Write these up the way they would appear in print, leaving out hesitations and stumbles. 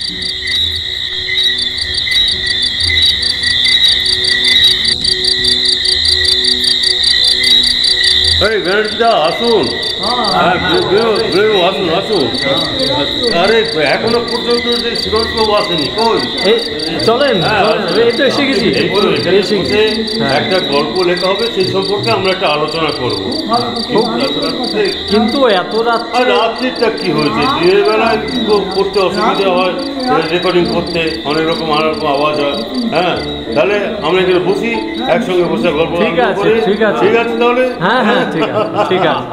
এই ব্যানার্জিদা আসুন, আসুন আসুন। আরে এখনো পর্যন্ত যে সুরজবাবু আসেনি, কই? চলেন, এই তো এসে গেছি। একটা গল্প লেখা হবে, সেই সম্পর্কে আমরা একটা আলোচনা করব। কিন্তু এত রাত্রিটা কি হয়েছে? দিনের বেলায় করতে অসুবিধা হয়, রেকর্ডিং করতে অনেক রকম আওয়াজ হয়। হ্যাঁ, তাহলে আমরা এখানে বসি, একসঙ্গে বসে গল্প। ঠিক আছে, ঠিক আছে, ঠিক আছে তাহলে। হ্যাঁ হ্যাঁ, ঠিক আছে,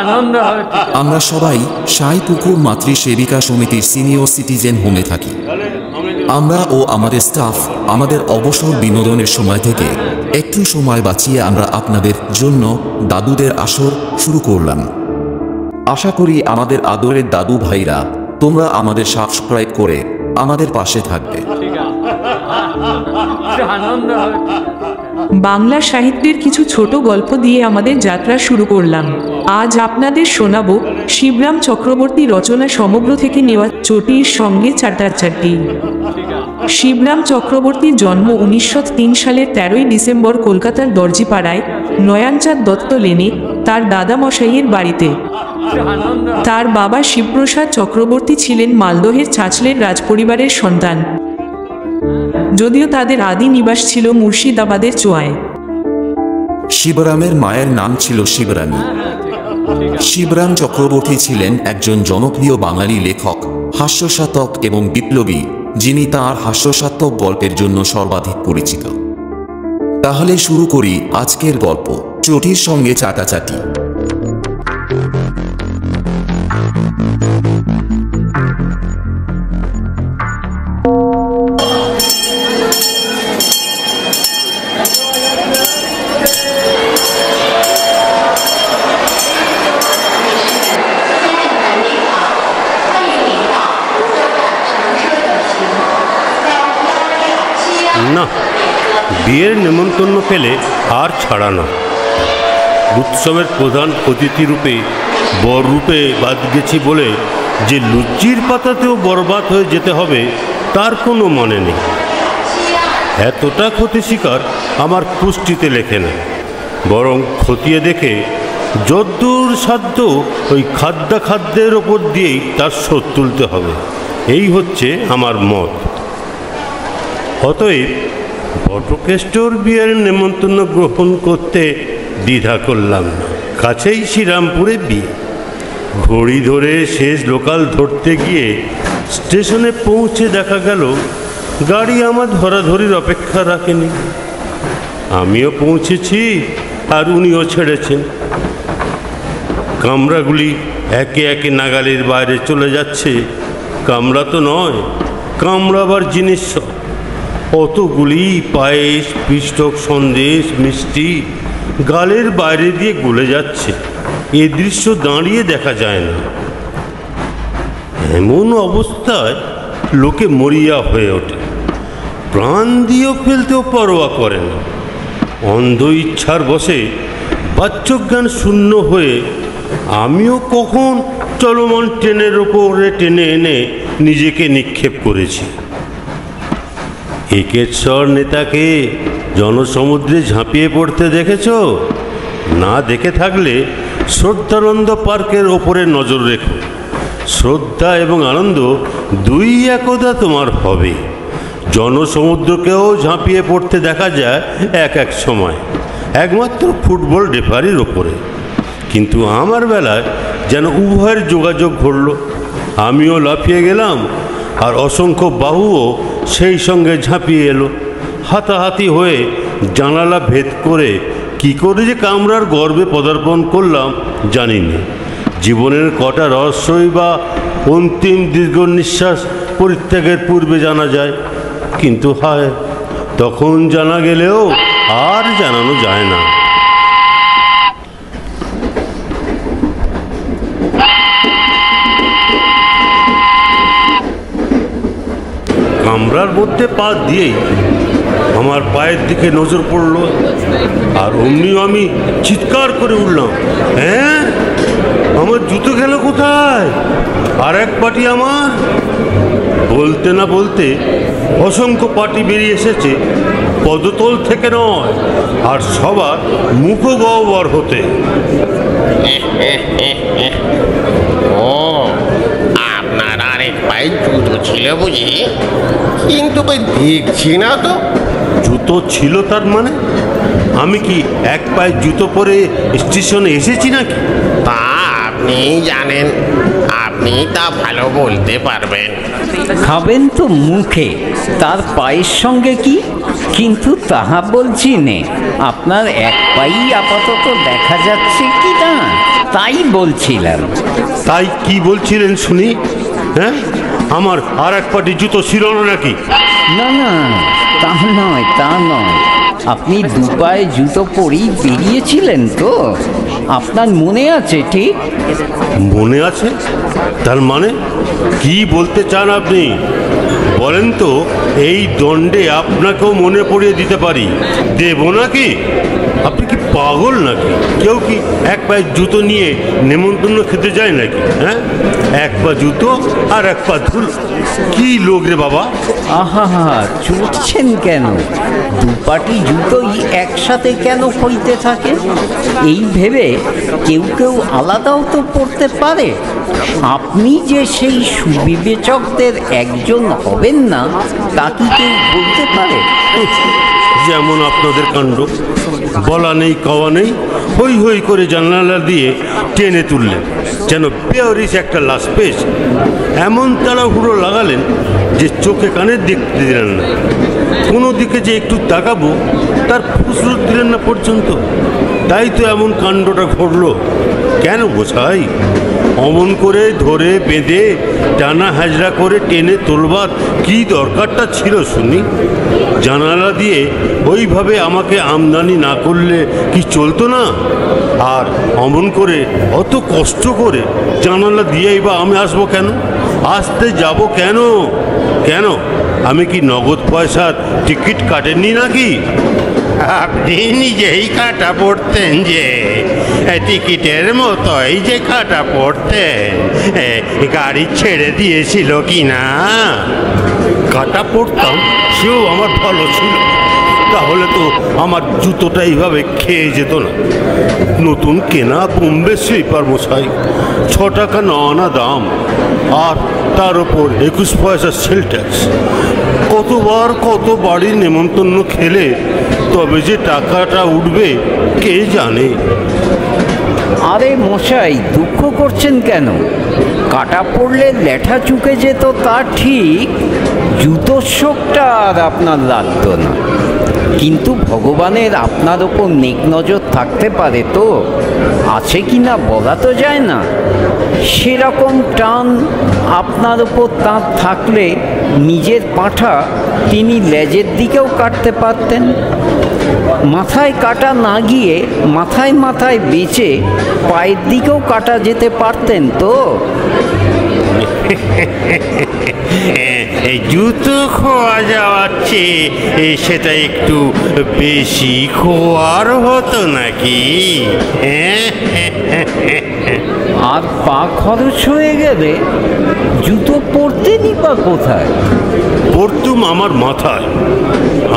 আনন্দ হবে। আমরা সবাই সাইপুকুর মাতৃসেবিকা সমিতির সিনিয়র সিটিজেন হোমে থাকি। আমরা ও আমাদের স্টাফ আমাদের অবসর বিনোদনের সময় থেকে একটু সময় বাঁচিয়ে আমরা আপনাদের জন্য দাদুদের আসর শুরু করলাম। আশা করি আমাদের আদরের দাদু ভাইরা তোমরা আমাদের সাবস্ক্রাইব করে আমাদের পাশে থাকবে। আনন্দ হবে। বাংলা সাহিত্যের কিছু ছোট গল্প দিয়ে আমাদের যাত্রা শুরু করলাম। আজ আপনাদের শোনাব শিবরাম চক্রবর্তী রচনা সমগ্র থেকে নেওয়া চটির সঙ্গে চাটাচাটি। শিবরাম চক্রবর্তীর জন্ম 1903 সালের 13ই ডিসেম্বর কলকাতার দর্জিপাড়ায় নয়ানচাঁদ দত্ত লেনে তার দাদামশাইয়ের বাড়িতে। তার বাবা শিবপ্রসাদ চক্রবর্তী ছিলেন মালদহের ছাঁচলের রাজপরিবারের সন্তান, যদিও তাদের আদি নিবাস ছিল মুর্শিদাবাদের চোয়ায়। শিবরামের মায়ের নাম ছিল শিবরানী। শিবরাম চক্রবর্তী ছিলেন একজন জনপ্রিয় বাঙালি লেখক, হাস্যসাধক এবং বিপ্লবী, যিনি তাঁর হাস্যসাধক গল্পের জন্য সর্বাধিক পরিচিত। তাহলে শুরু করি আজকের গল্প, চটির সঙ্গে চাটাচাটি। না, বিয়ের নেমন্তন্ন পেলে আর ছাড়া না। উৎসবের প্রধান অতিথি রূপে বর রূপে বাদ গেছি বলে যে লুচির পাতাতেও বরবাদ হয়ে যেতে হবে তার কোনো মানে নেই। এতটা ক্ষতি শিকার আমার পুষ্টিতে লেখে না, বরং খতিয়ে দেখে যদ্দূর সাধ্য ওই খাদ্যের ওপর দিয়েই তার শোধ তুলতে হবে, এই হচ্ছে আমার মত। অতএব বটকেষ্টর বিয়ের নেমন্তন্ন গ্রহণ করতে দ্বিধা করলাম না। কাছেই শ্রীরামপুরে বিয়ে। ঘড়ি ধরে শেষ লোকাল ধরতে গিয়ে স্টেশনে পৌঁছে দেখা গেল গাড়ি আমার ধরাধরির অপেক্ষা রাখেনি। আমিও পৌঁছেছি আর উনিও ছেড়েছেন। কামরাগুলি একে একে নাগালের বাইরে চলে যাচ্ছে। কামরা তো নয়, কামড়াবার জিনিস। অতগুলি পায়েস, পিষ্টক, সন্দেশ, মিষ্টি গালের বাইরে দিয়ে গলে যাচ্ছে। এ দৃশ্য দাঁড়িয়ে দেখা যায় না। এমন অবস্থায় লোকে মরিয়া হয়ে ওঠে, প্রাণ দিয়েও ফেলতেও পরোয়া করে না। অন্ধ ইচ্ছার বশে বাচ্চজ্ঞান শূন্য হয়ে আমিও কখন চলমান ট্রেনের ওপরে টেনে এনে নিজেকে নিক্ষেপ করেছি। একেশ্বর নেতাকে জনসমুদ্রে ঝাঁপিয়ে পড়তে দেখেছ? না দেখে থাকলে শ্রদ্ধানন্দ পার্কের ওপরে নজর রেখো। শ্রদ্ধা এবং আনন্দ দুই একদা তোমার হবে। জনসমুদ্রকেও ঝাঁপিয়ে পড়তে দেখা যায় এক এক সময়, একমাত্র ফুটবল রেফারির ওপরে। কিন্তু আমার বেলায় যেন উভয়ের যোগাযোগ ঘটল। আমিও লাফিয়ে গেলাম আর অসংখ্য বাহুও সেই সঙ্গে ঝাঁপিয়ে এলো। হাতাহাতি হয়ে জানালা ভেদ করে কি করে যে কামরার গর্ভে পদার্পণ করলাম জানি না। জীবনের কটা রহস্যই বা অন্তিম দীর্ঘ নিঃশ্বাস পরিত্যাগের পূর্বে জানা যায়, কিন্তু হায়, তখন জানা গেলেও আর জানানো যায় না। কামরার মধ্যে পা দিয়েই আমার পায়ের দিকে নজর পড়ল, আর অমনিও আমি চিৎকার করে উঠলাম, হ্যাঁ! আমার জুতো গেল কোথায়? আর এক পাটি আমার। বলতে না বলতে অসংখ্য পাটি বেরিয়ে এসেছে, পদতল থেকে নয়, আর সবার মুখগহ্বর হতে। ও, আপনার আরেক পায়ে জুতো ছিল বুঝি? কিন্তু কই দেখছি না তো। জুতো ছিল তার মানে? আমি কি এক পায়ে জুতো পরে স্টেশনে এসেছি নাকি? তা আপনি জানেন, আপনি তা ভালো বলতে পারবেন। খাবেন তো মুখে, তার পায়ের সঙ্গে কি? কিন্তু তাহা বলছি নে, আপনার এক পাই আপাতত দেখা যাচ্ছে কি না তাই বলছিলাম। তাই কি বলছিলেন শুনি? হ্যাঁ, আমার আর এক পাটি জুতো ছিল না নাকি? না না, তা নয়, তা নয়। আপনি দু পায়ে জুতো পরেই বেরিয়েছিলেন তো? আপনার মনে আছে ঠিক? মনে আছে? তার মানে কি বলতে চান আপনি? বলেন তো, এই দণ্ডে আপনাকেও মনে পড়িয়ে দিতে পারি। দেব নাকি? আপনি কি পাগল নাকি? কেউ কি এক পায়ে জুতো নিয়ে নেমন্তন্ন খেতে যায় নাকি? হ্যাঁ, এক পা জুতো আর এক পা ধুলো। কি লোক রে বাবা! আহা, চুটছেন কেন? দুপাটি জুতোই একসাথে কেন হইতে থাকে? এই ভেবে কেউ কেউ আলাদাও তো পড়তে পারে। আপনি যে সেই সুবিবেচকদের একজন হবেন না তা কি কেউ বলতে পারে? যেমন আপনাদের কাণ্ড, বলা নেই কওয়া নেই, হই হই করে জানালা দিয়ে টেনে তুললেন যেন বেয়ারিস একটা লাশ পেয়েছে। এমন তাড়াহুড়ো লাগালেন যে চোখে কানে দেখতে দিলেন না। কোনো দিকে যে একটু তাকাবো তার ফুসরত দিলেন না পর্যন্ত। তাই তো এমন কাণ্ডটা ঘটল। কেন বোঝাই? অমন করে ধরে বেঁধে টানা হাজরা করে টেনে তোলবার কি দরকারটা ছিল শুনি? জানালা দিয়ে ওইভাবে আমাকে আমদানি না করলে কি চলতো না? আর অমন করে অত কষ্ট করে জানালা দিয়েই বা আমি আসবো কেন? আসতে যাব কেন? কেন আমি কি নগদ পয়সার টিকিট কাটেননি নাকি? আপনি নিজেই কাটা পড়তেন যে, টিকিটের মতোই যে কাটা পড়তেন। গাড়ি ছেড়ে দিয়েছিল কি না? কাটা পড়তাম, সেও আমার ভালো ছিল। তাহলে তো আমার জুতোটা এইভাবে খেয়ে যেত না। নতুন কেনা বোম্বে স্লিপার মশাই, 6 টাকা 9 আনা দাম, আর তার ওপর 21 পয়সা সেল ট্যাক্স। কতবার কত বাড়ির নেমন্তন্ন খেলে তবে যে টাকাটা উঠবে কে জানে। আরে মশাই, দুঃখ করছেন কেন? কাটা পড়লে লেঠা চুকে যেত তা ঠিক, জুতোর শোকটা আর আপনার লাগতো না। কিন্তু ভগবানের আপনার ওপর নেক নজর থাকতে পারে তো, আছে কি না বলা তো যায় না। সেরকম টান আপনার ওপর তাঁর থাকলে নিজের পাঁঠা তিনি লেজের দিকেও কাটতে পারতেন। মাথায় কাটা না গিয়ে মাথায় মাথায় বেঁচে পায়ের দিকেও কাটা যেতে পারতেন তো। জুতো খোয়া যাওয়ার চেয়ে সেটা একটু বেশি খোয়ার হতো নাকি? আর পা খরচ হয়ে গেলে জুতো পরতেনই বা কোথায়? পড়তুম আমার মাথায়।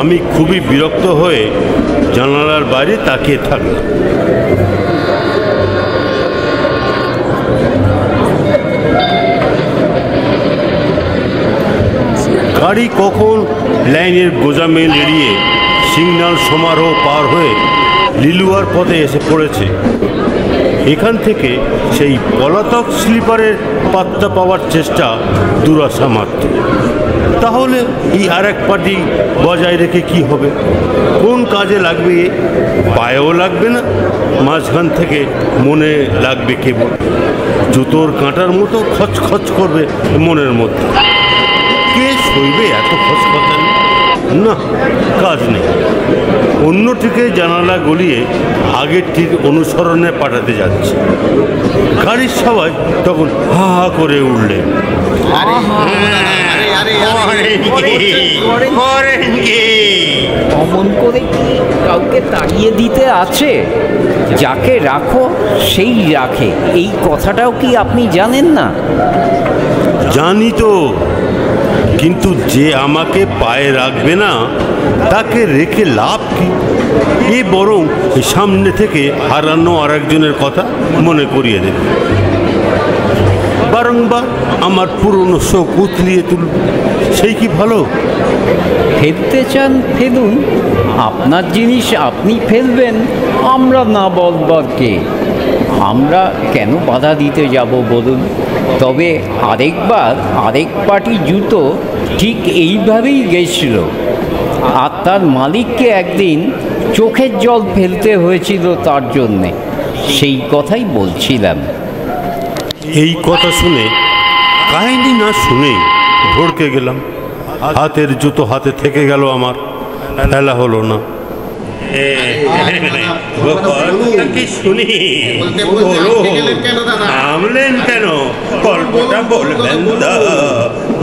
আমি খুবই বিরক্ত হয়ে জানালার বাইরে তাকিয়ে থাকলাম। গাড়ি কখন লাইনের গোজামিল এড়িয়ে সিগন্যাল সমারোহ পার হয়ে লিলুয়ার পথে এসে পড়েছে। এখান থেকে সেই পলাতক স্লিপারের পাত্তা পাওয়ার চেষ্টা দুরাশা মাত্র। তাহলে এই আর এক পাটি বজায় রেখে কি হবে? কোন কাজে লাগবে? পায়েও লাগবে না, মাঝখান থেকে মনে লাগবে কেবল। জুতোর কাঁটার মতো খচখচ করবে মনের মধ্যে। কে সইবে এত খচখচানি? না, কাজ নেই। অন্যটিকে জানালা গলিয়ে আগের ঠিক অনুসরণে পাঠাতে যাচ্ছে। গাড়ির সবাই তখন হা হা করে উঠলেন। আরে অমন করে কি কাউকে তাড়িয়ে দিতে আছে? যাকে রাখো সেই রাখে, এই কথাটাও কি আপনি জানেন না? জানি তো, কিন্তু যে আমাকে পায়ে রাখবে না তাকে রেখে লাভ কি? এ বরং সামনে থেকে হারানো আর একজনের কথা মনে করিয়ে দেবে। বারংবার আমার পুরনো শোক উতলিয়ে তুলব, সেই কি ভালো? ফেলতে চান ফেলুন, আপনার জিনিস আপনি ফেলবেন, আমরা না বলবার কে? আমরা কেন বাধা দিতে যাব বলুন? তবে আরেকবার আরেক পাটি জুতো ঠিক এইভাবেই গেছিল, আর তার মালিককে একদিন চোখের জল ফেলতে হয়েছিল তার জন্যে, সেই কথাই বলছিলাম। এই কথা শুনে কাহিনী না শুনেই ভড়কে গেলাম। হাতের জুতো হাতে থেকে গেল, আমার ফেলা হলো না। শুনি থামলেন কেন? গল্পটা বলবেন তো,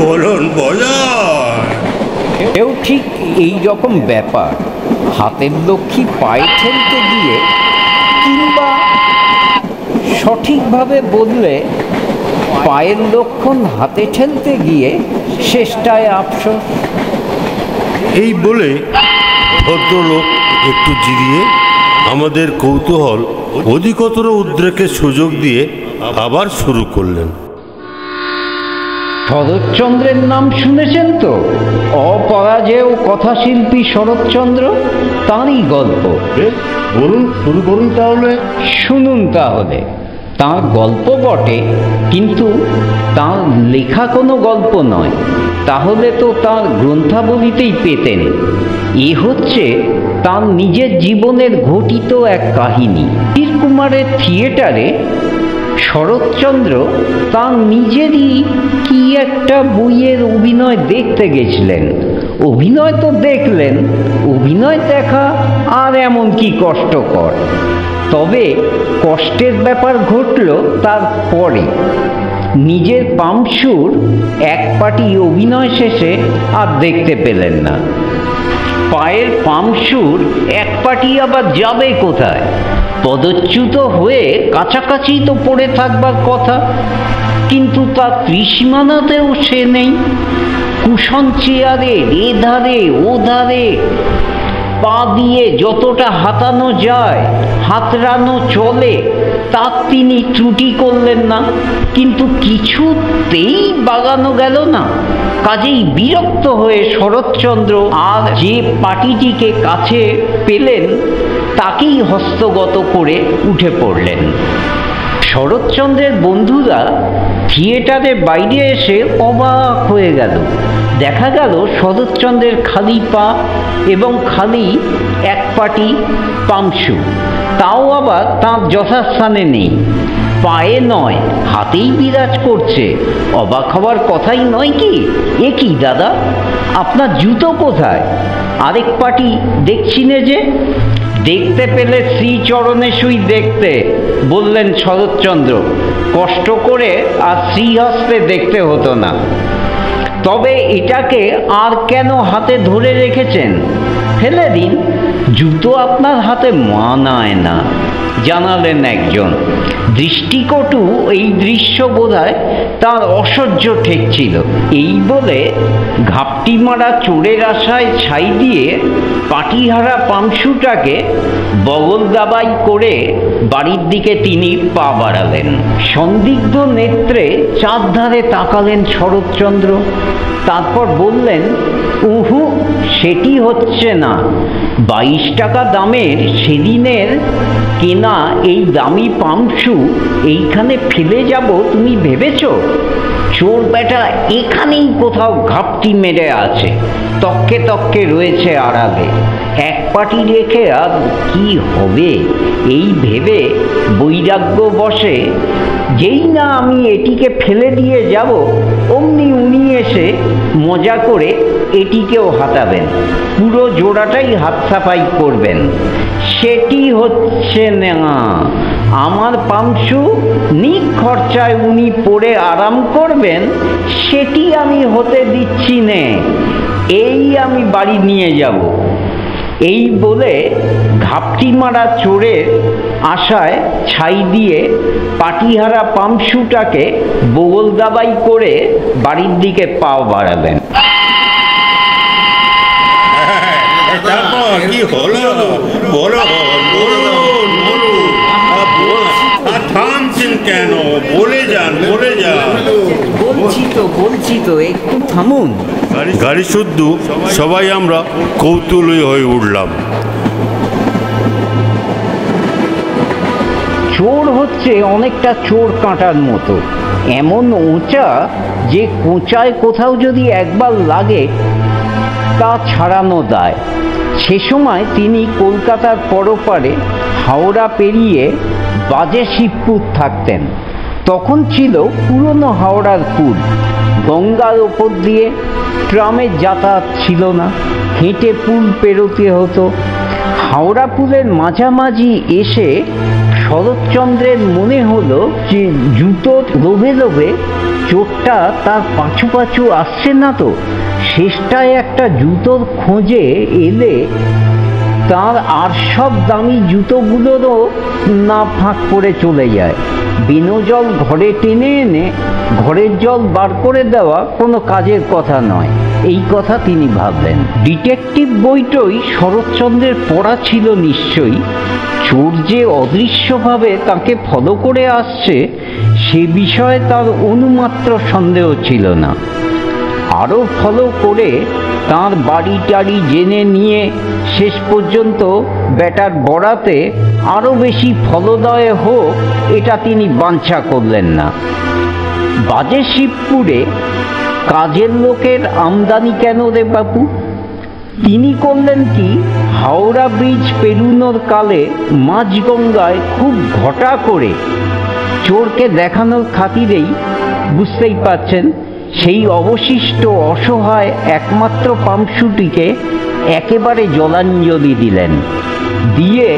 বলুন বলুন। এও ঠিক এই রকম ব্যাপার, হাতের লক্ষ্মী পায়ে ঠেলতে গিয়ে, কিংবা সঠিকভাবে বললে পায়ের লক্ষণ হাতে ঠেলতে গিয়ে শেষটায় আফসোস। এই বলে ভদ্রলোক একটু জিরিয়ে আমাদের কৌতূহল অধিকতর উদ্রেকের সুযোগ দিয়ে আবার শুরু করলেন। শরৎচন্দ্রের নাম শুনেছেন তো? অপরাজেয় কথাশিল্পী শরৎচন্দ্র, তাঁরই গল্প। বলুন, শুরু করুন তাহলে। শুনুন তাহলে। তাঁর গল্প বটে, কিন্তু তাঁর লেখা কোনো গল্প নয়, তাহলে তো তাঁর গ্রন্থাবলীতেই পেতেন। এ হচ্ছে তাঁর নিজের জীবনের ঘটিত এক কাহিনী। কুমারের থিয়েটারে শরৎচন্দ্র তাঁর নিজেরই কি একটা বইয়ের অভিনয় দেখতে গেছিলেন। অভিনয় তো দেখলেন, অভিনয় দেখা আর এমন কি কষ্টকর? তবে কষ্টের ব্যাপার ঘটল তার পরে। নিজের পামসুর এক পাটি অভিনয় শেষে আর দেখতে পেলেন না। পায়ের পামসুর এক পাটি আবার যাবে কোথায়? পদচ্যুত হয়ে কাছাকাছি তো পড়ে থাকবার কথা, কিন্তু তার ত্রিসীমানাতেও সে নেই। কুশন চেয়ারে এধারে ওধারে পা দিয়ে যতটা হাতানো যায় হাতড়ানো চলে, তার তিনি ত্রুটি করলেন না, কিন্তু কিছুতেই বাগানো গেল না। কাজেই বিরক্ত হয়ে শরৎচন্দ্র আর যে পাটিটিকে কাছে পেলেন তাকেই হস্তগত করে উঠে পড়লেন। শরৎচন্দ্রের বন্ধুরা থিয়েটারের বাইরে এসে অবাক হয়ে গেল। দেখা গেল শরৎচন্দ্রের খালি পা এবং খালি এক পাটি পামসু, তাও আবার তাঁর যথাস্থানে নেই। পায়ে নয়, হাতেই বিরাজ করছে। অবাক হওয়ার কথাই নয় কি? এ কি দাদা, আপনার জুতো কোথায়? আরেক পাটি দেখছি নে যে। দেখতে পেলে শ্রীচরণে শুই দেখতে, বললেন শরৎচন্দ্র। কষ্ট করে আর শ্রীহস্তে দেখতে হতো না। তবে এটাকে আর কেন হাতে ধরে রেখেছেন? ফেলে দিন, জুতো আপনার হাতে মানায় না, জানালেন একজন। দৃষ্টিকটু এই দৃশ্য বোধহয় তার অসহ্য ঠেকছিল। এই বলে ঘাপটি মারা চোরের আশায় ছাই দিয়ে পাটিহারা পামসুটাকে বগল দাবাই করে বাড়ির দিকে তিনি পা বাড়ালেন। সন্দিগ্ধ নেত্রে চার ধারে তাকালেন শরৎচন্দ্র। তারপর বললেন, উহু, সেটি হচ্ছে না। 22 টাকা দামের সেদিনের কেনা এই দামি পামসু এইখানে ফেলে যাব তুমি ভেবেছ? চোর বেটা এখানেই কোথাও ঘাপটি মেরে আছে, তককে তককে রয়েছে আড়ালে। এক পাটি রেখে আর কি হবে এই ভেবে বৈরাগ্য বসে যেই না আমি এটিকে ফেলে দিয়ে যাব, অমনি উনি এসে মজা করে এটিকেও হাতাবেন, পুরো জোড়াটাই হাত সাফাই করবেন। সেটি হচ্ছে না। আমার পাংশু নিখরচায় উনি পড়ে আরাম করবেন সেটি আমি হতে দিচ্ছি নে। এই আমি বাড়ি নিয়ে যাব। এই বলে ঘাপটি মারা চোরের আশায় ছাই দিয়ে পাটিহারা পাংশুটাকে বগল দাবাই করে বাড়ির দিকে পাও বাড়ালেন। তারপর কি হলো বলো, বলুন বলুন, থামছেন কেন? বলে যান বলে যান। বলছি তো একটু থামুন। গাড়ি শুদ্ধ সবাই আমরা কৌতূহলী হয়ে উঠলাম। চোর হচ্ছে অনেকটা চোর কাঁটার মতো, এমন উঁচা যে কোঁচায় কোথাও যদি একবার লাগে তা ছাড়ানো দায়। সে সময় তিনি কলকাতার পরপারে হাওড়া পেরিয়ে বাজে শিবপুর থাকতেন। তখন ছিল পুরনো হাওড়ার পুল, গঙ্গার ওপর দিয়ে ট্রামের যাতায়াত ছিল না, হেঁটে পুল পেরোতে হতো। হাওড়া পুলের মাঝামাঝি এসে শরৎচন্দ্রের মনে হলো যে জুতোর লোভে লোভে চোরটা তার পাছু পাছু আসছে না তো। শেষটায় একটা জুতোর খোঁজে এলে তার আর সব দামি জুতোগুলোরও না ফাঁক করে চলে যায়। বিনো জল ঘরে টেনে এনে ঘরের জল বার করে দেওয়া কোনো কাজের কথা নয়, এই কথা তিনি ভাবলেন। ডিটেকটিভ বইটই শরৎচন্দ্রের পড়া ছিল নিশ্চয়ই। চোর যে অদৃশ্যভাবে তাকে ফলো করে আসছে সে বিষয়ে তার অনুমাত্র সন্দেহ ছিল না। আরও ফলো করে তার বাড়ি টাড়ি জেনে নিয়ে শেষ পর্যন্ত বেটার বরাতে আরও বেশি ফলদয় হোক এটা তিনি বাঞ্ছা করলেন না। বাজে শিবপুরে কাজের লোকের আমদানি কেন রে বাপু? তিনি করলেন কি, হাওড়া ব্রিজ পেরুনোর কালে মাঝগঙ্গায় খুব ঘটা করে চোরকে দেখানোর খাতিরেই, বুঝতেই পারছেন, সেই অবশিষ্ট অসহায় একমাত্র পাংশুটিকে একেবারে জলাঞ্জলি দিলেন। দিয়ে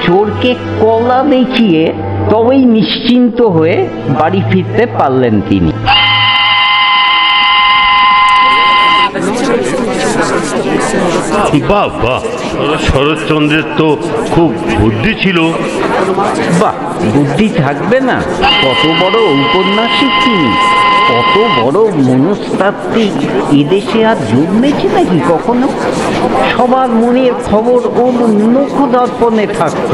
চোরকে কলা দেখিয়ে তবেই নিশ্চিন্ত হয়ে বাড়ি ফিরতে পারলেন তিনি। বাহ বাহ, শরৎচন্দ্রের তো খুব বুদ্ধি ছিল। বাহ, বুদ্ধি থাকবে না? কত বড় ঔপন্যাসিক তিনি, কত বড় মনস্তাত্ত্বিক, এদেশে আর জন্মেছে নাকি কখনো? সবার মনের খবর ওর মুখদর্পণে থাকত।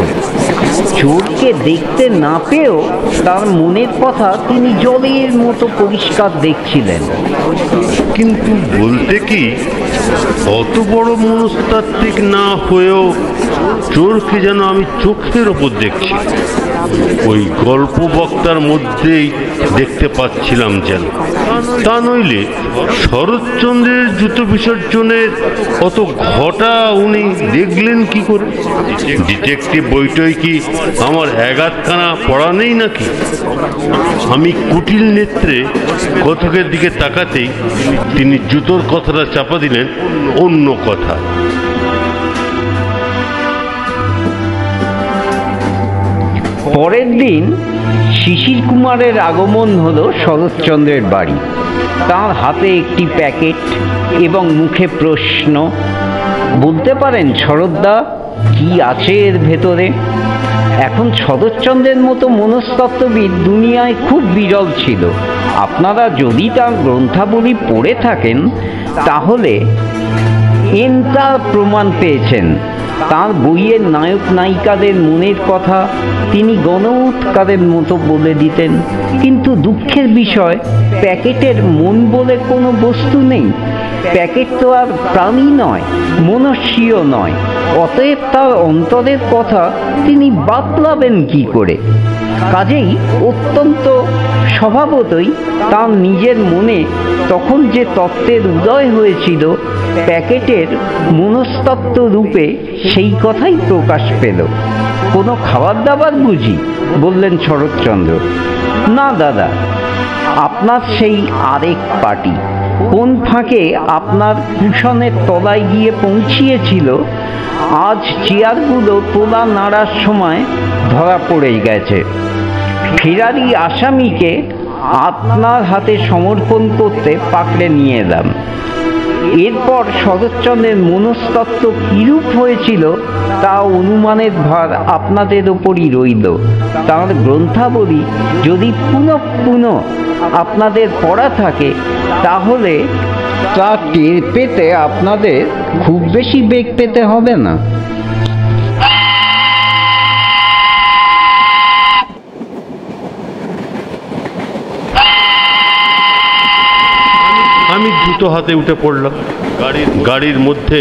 চোরকে দেখতে না পেয়েও তার মনের কথা তিনি জলের মতো পরিষ্কার দেখছিলেন। কিন্তু বলতে কি, অত বড় মনস্তাত্ত্বিক না হয়েও চোরকে যেন আমি চোখের ওপর দেখছি, ওই গল্প বক্তার মধ্যেই দেখতে পাচ্ছিলাম যেন। তা নইলে শরৎচন্দ্রের জুতো বিসর্জনের অত ঘটা উনি দেখলেন কি করে? ডিটেকটিভ বইটই কি আমার এগাতখানা পড়া নেই নাকি? আমি কুটিল নেত্রে কথকের দিকে তাকাতেই তিনি জুতোর কথাটা চাপা দিলেন অন্য কথা। পরের দিন শিশির কুমারের আগমন হলো শরৎচন্দ্রের বাড়ি। তার হাতে একটি প্যাকেট এবং মুখে প্রশ্ন। বলতে পারেন শরৎদা, কি আছে এর ভেতরে? এখন শরৎচন্দ্রের মতো মনস্তত্ত্ববিদ দুনিয়ায় খুব বিরল ছিল। আপনারা যদি তার গ্রন্থাবলী পড়ে থাকেন তাহলে তার প্রমাণ পেয়েছেন। তার বইয়ের নায়ক নায়িকাদের মনের কথা তিনি গণউৎকারের মতো বলে দিতেন। কিন্তু দুঃখের বিষয়, প্যাকেটের মন বলে কোনো বস্তু নেই। প্যাকেট তো আর প্রাণী নয়, মনুষ্যও নয়। অতএব তার অন্তরের কথা তিনি বাতলাবেন কি করে? কাজেই অত্যন্ত স্বভাবতই তার নিজের মনে তখন যে তত্ত্বের উদয় হয়েছিল প্যাকেটের মনস্তত্ত্ব রূপে, সেই কথাই প্রকাশ পেল। কোনো খাবার দাবার বুঝি? বললেন শরৎচন্দ্র। না দাদা, আপনার সেই আরেক পার্টি কোন ফাঁকে আপনার কুশনের তলায় গিয়ে পৌঁছিয়েছিল আজ চেয়ারগুলো তোলা নাড়ার সময় ধরা পড়ে গেছে। ফেরারি আসামিকে আপনার হাতে সমর্পণ করতে পাকড়ে নিয়ে এলাম। এরপর শরৎচন্দ্রের মনস্তত্ত্ব কিরূপ হয়েছিল তা অনুমানের ভার আপনাদের ওপরই রইল। তাঁর গ্রন্থাবলী যদি পুনঃ পুনঃ আপনাদের পড়া থাকে তাহলে তা টের পেতে আপনাদের খুব বেশি বেগ পেতে হবে না। আমি দ্রুত হাতে উঠে পড়লাম। গাড়ির মধ্যে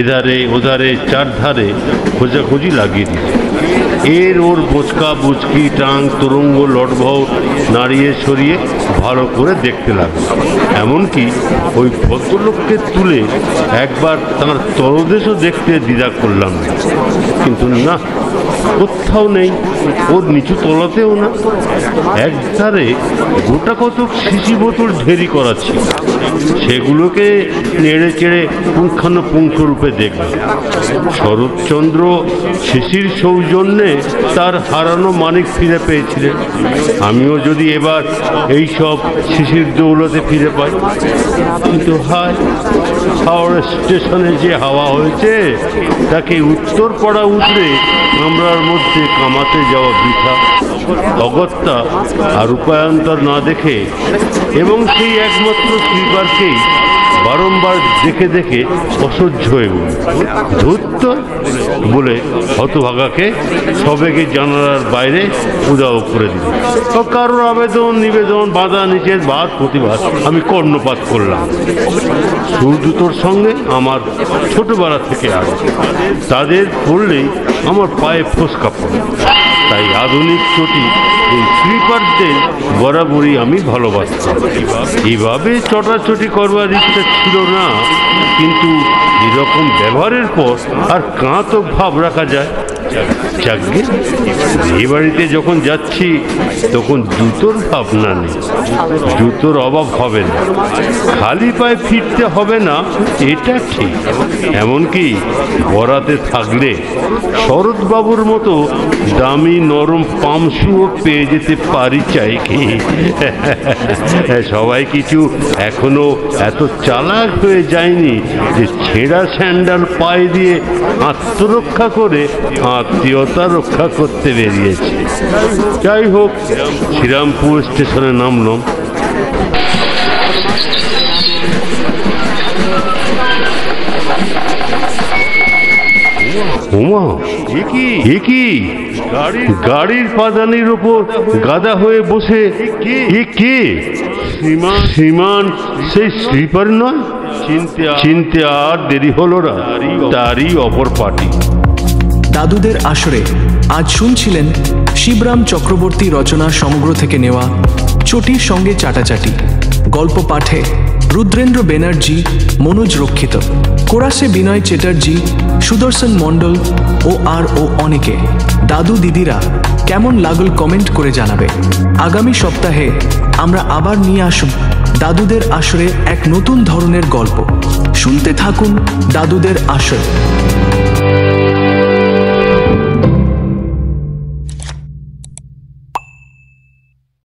এধারে ওধারে চারধারে খোঁজাখুঁজি লাগিয়ে দিয়েছে। এর ওর বোচকা বুচকি টাং তুরঙ্গ লটভৌ নাড়িয়ে সরিয়ে ভালো করে দেখতে লাগলো। এমনকি ওই ভদ্রলোককে তুলে একবার তাঁর তলদেশও দেখতে দ্বিধা করলাম, কিন্তু না, কোথাও নেই, ওর নিচু তলাতেও না। একধারে গোটা কতক শিশি বোতল ঢেরি করা ছিল, সেগুলোকে নেড়ে চেড়ে পুঙ্খানুপুঙ্খ রূপে দেখলাম। শরৎচন্দ্র শিশির সৌজন্যে তার হারানো মানিক ফিরে পেয়েছিলেন। আমিও যদি এবার এই সব শিশির দৌলতে ফিরে পাই। কিন্তু হায়, হাওড়া স্টেশনে যে হাওয়া হয়েছে তাকে উত্তরপাড়া উঠলে আমরার মধ্যে কামাতে যাওয়া বৃথা। অগত্যা আর উপায়ান্তর না দেখে এবং সেই একমাত্র স্লিপারকেই বারংবার দেখে দেখে অসহ্য হয়ে উঠল। ধূর্ত বলে হতভাগাকে সবেগে জানালার বাইরে উদাও করে দিল। কারোর আবেদন নিবেদন বাধা নিষেধ বাদ প্রতিবাদ আমি কর্ণপাত করলাম। সূর্যতোর সঙ্গে আমার ছোটবেলা থেকে আগে তাদের পড়লেই আমার পায়ে ফোসকা পড়ে। তাই আধুনিক চটি এই স্লিপারদের বরাবরই আমি ভালোবাসতাম। এইভাবে চটাচটি করবার ইচ্ছা ছিল না, কিন্তু এরকম ব্যবহারের পর আর কাঁতো ভাব রাখা যায়? যাকে এই বাড়িতে যখন যাচ্ছি তখন জুতোর ভাবনা নেই, জুতোর অভাব হবে না, খালি পায়ে ফিরতে হবে না, এটা ঠিক। এমনকি বরাতে থাকলে শরৎবাবুর মতো দামি নরম পামশুও পেয়ে যেতে পারি, চাই কি? সবাই কিছু এখনো এত চালাক হয়ে যায়নি যে ছেঁড়া স্যান্ডাল পায়ে দিয়ে আত্মরক্ষা করে আত্মীয়তা রক্ষা করতে বেরিয়েছে। যাই হোক, শ্রীরামপুর স্টেশনে নামলাম। ওমা, এ কি? গাড়ির পাদানির ওপর গাদা হয়ে বসে কে? শ্রীমান সেই স্লিপার নয়? চিনতে আর দেরি হলো না, তারই অপর পার্টি। দাদুদের আসরে আজ শুনছিলেন শিবরাম চক্রবর্তী রচনা সমগ্র থেকে নেওয়া চটির সঙ্গে চাটাচাটি। গল্প পাঠে রুদ্রেন্দ্র ব্যানার্জি, মনোজ রক্ষিত। কোরাসে বিনয় চ্যাটার্জি, সুদর্শন মণ্ডল ও অনেকে। দাদু দিদিরা কেমন লাগল কমেন্ট করে জানাবে। আগামী সপ্তাহে আমরা আবার নিয়ে আসব দাদুদের আসরে এক নতুন ধরনের গল্প। শুনতে থাকুন দাদুদের আসর।